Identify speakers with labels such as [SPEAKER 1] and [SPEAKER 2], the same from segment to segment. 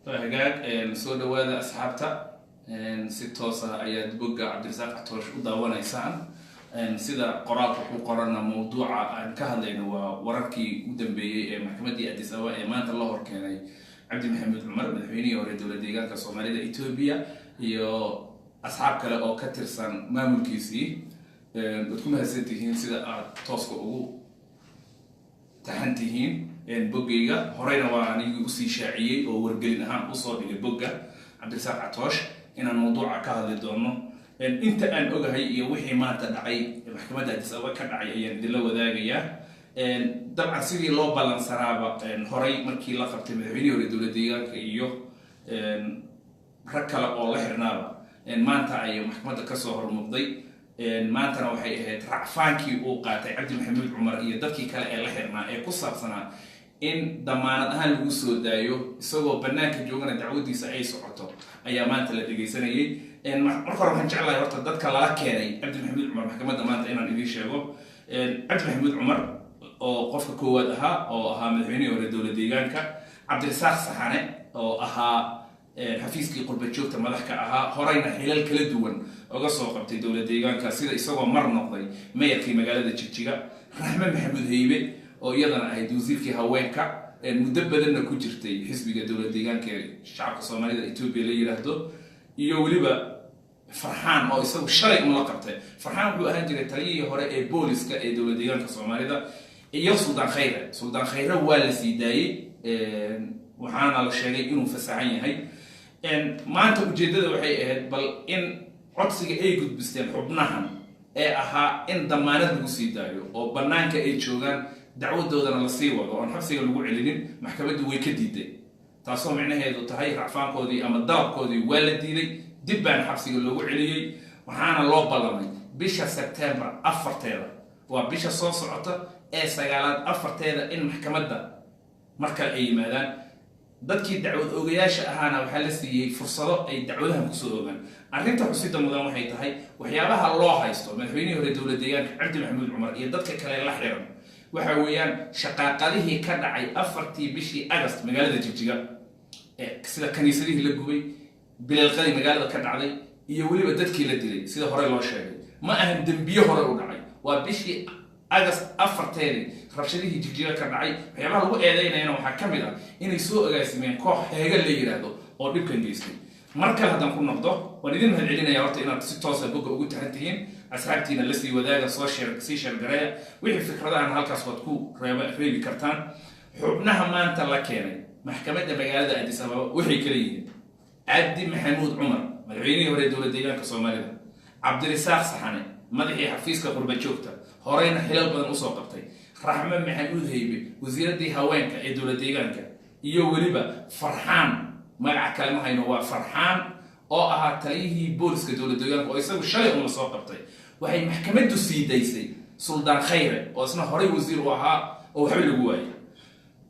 [SPEAKER 1] hagaag soo dhawaada asxaabta si toos ah ayaad bogga Cabdirasaaq Catoosh u daawanaysaan sida qoraalka ku qoran mawduuca aan ka hadlayno waa wararkii u dambeeyay ee maxkamadda Addis Ababa ee maanta la horkeenay Cabdi Maxamed Cumar madaxweynihii hore dowladda deegaanka Soomaalida Itoobiya iyo asxaab kale oo ka tirsan maamulkiisii dadku mahadsantihiin sida aad tooska ugu tahantihiin boggayga horeyna waa anigu u sii shaaciyay oo wargelin ahaan u soo dhigay bogga Cabdirasaaq Catoosh inaan mawduuca ka hadli doono inta aan ogahay iyo wixii maanta dhacay maxkamadda Addis Ababa ka dhacay ayaan idin la wadaagayaa dabcan sidii loo balansanaaba horey markii la qabtay madaxweynihii hore dowladda deegaanka iyo rag kale oo la xirnaaba maanta ay maxkamadda ka soo hormuuqday maantana waxay ahayd racfaankii uu qaatay Cabdi Maxamed Cumar iyo dadkii kale ee la xirnaa ee ku saabsanaa in damaanad ahaan lagu soo daayo isagoo banaanka joogana dacwadiisa ay socoto ayaa maanta la dhageysanayay marka hore waxaan jeclahay horta dadka lala keenay Cabdi Maxamed Cumar maxkamadda maanta inaan idin sheego Cabdi Maxamed Cumar oo qofka koowaad ahaa oo ahaa madaxweynihii hore dowladda deegaanka Cabdirasaaq Saxane oo ahaa xafiiskii qurba joogta madaxka ahaa horeyna xilal kala duwan uga soo qabtay dowladda deegaanka sida isagoo mar noqday mayorkii magaalada Jigjiga Raxme Maxamuud Haybe oo iyadana ahayd wasiirkii haweenka muddo badanna ku jirtay xisbiga dowladda deegaanka ee shacabka Soomaalida Itoobiya la yiraahdo iyo waliba Farxaan oo isagu shalay la qabtay Farxaan wuxuu ahaan jiray taliyihii hore ee booliska ee dowladda deegaanka Soomaalida iyo Suldaan Khayre waa la sii daayay waxaana la sheegay inuu fasaxan yahay maanta ujeedada waxay ahayd bal in codsiga ay gudbisteen xubnahan ee ahaa in damaanad lagu sii daayo oo banaanka ay joogaan dacwadoodana la sii wado oo xabsiga lagu celinin maxkamaddu way ka diiday taasoo macnaheedu tahay racfaankoodii ama dalabkoodii waa la diiday dib baan xabsiga loogu celiyay waxaana loo ballamay bisha September 4 waa bisha soo socota ee 9 in maxkamadda marka ay yimaadaan dadkii dacwad ogayaasha ahaana waxa la siiyay fursado ay dacwadahan ku soo ogaan arrinta xusida mudan waxay tahay waxyaabaha loo haysto madaxweynihii hore dowladda deegaanka Cabdi Maxamed Cumar iyo dadka kale la xiran waxa weeyaan shaqaaqadihii ka dhacay 4 bishii August magaalada Jigjiga sida kaniisadihii la gubay bilalqadii magaalada ka dhacday iyo waliba dadkii la dilay sida hore loo sheegay ma ahan dambiyo hore u dhacay waa bishii August 4 rabshadihii Jigjiga ka dhacay waxyaabaha lagu eedeynayna waxa kamid ah inay soo agaasimeen koox heega la yiraahdo oo dhibkan geystay marka hadan ku noqdo waan idin mahadcelinayaa horta inaad si toos ah bogga ugu tahantihiin asxaabtiina la sii wadaaga soo share gareeya wixii fikradahan halkaas waad ku reebi kartaan xubnaha maanta la keenay maxkamadda magaalada Addis Ababa waxay kala yihiin Cabdi Maxamed Cumar madaxweynihii hore dowladda deegaanka Soomaalida Cabdirasaaq Saxane madaxii xafiiska qurba joogta horeyna xilal badan u soo qabtay Raxme Maxamuud Haybe wasiiradii haweenka ee dowladda deegaanka iyo waliba Farxaan magaca kale ma hayno waa Farxaan oo ahaa taliyihii booliska dowladda deegaanka oo isagu shalay la soo qabtay waxay maxkamaddu sii daysay Suldaan Khayre oo isna horey wasiir u ahaa oo waxba lagu waayay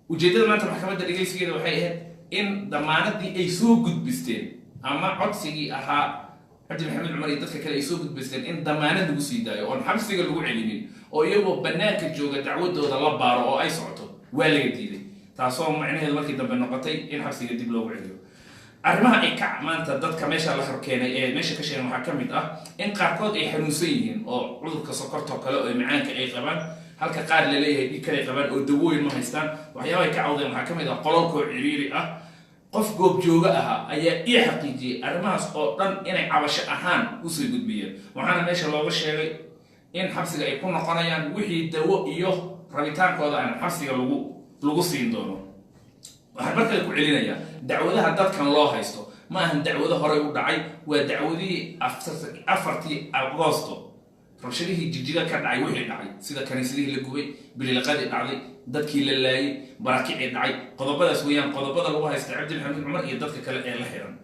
[SPEAKER 1] ujeedada maanta maxkamadda dhageysigeeda waxay ahayd in damaanadii ay soo gudbisteen ama codsigii ahaa Cabdi Maxamed Cumar iyo dadka kale ay soo gudbisteen in damaanad lagu sii daayo oo xabsiga lagu celinin oo iyagoo banaanka jooga dacwadooda la baaro oo ay socoto waa laga diiday taasoo macnaheedu markii dambe noqotay in xabsiga dib loogu celiyo arrimaha ay ka maanta dadka meesha la horkeenay ee meesha ka sheegay waxa kamid ah in qaarkood ay xanuunsan yihiin oo cudurka sokorta kale oo macaanka ay qabaan halka qaar la leeyahay dhig kale qabaan oo dawooyin ma haystaan waxyaabaha ka cawdeen waxa kamid ah qololka ciriiri ah qof goob jooga ah ayaa ii xaqiijiyay arrimahaas oo dhan inay cabasho ahaan u soo gudbiyeen waxaana meesha looga sheegay in xabsiga ay ku noqonayaan wixii dawo iyo rabitaankooda aan xabsiga lagu siin doono waxaan markale ku celinayaa dacwadaha dadkan loo haysto ma ahan dacwado hore u dhacay waa dacwadii 4 Agoosto rabshadihii Jigjiga ka dhacay wixii dhacay sida kaniisadihii la gubay bilalqadii dhacday dadkii la laayay barakicii dhacay qodobadaas weeyaan qodobada lagu haysto Cabdi Maxamed Cumar iyo dadka kale ee la xiran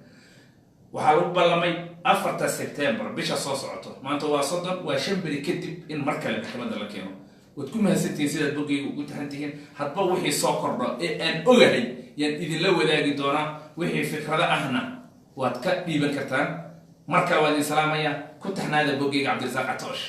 [SPEAKER 1] waxaa lagu ballamay 4 September bisha soo socoto maanta waa 30 waa 5 bari kadib in mar kale maxkamadda la keeno wad ku mahadsantihiin sida boggayga ugu tahantihiin hadba wixii soo kordho ee aan ogahay yaan idin la wadaagi doonaa wixii fikrada ahna waad ka dhiiban kartaan marka waa idin salaamaya ku taxnaada boggayga Cabdirasaaq Catoosh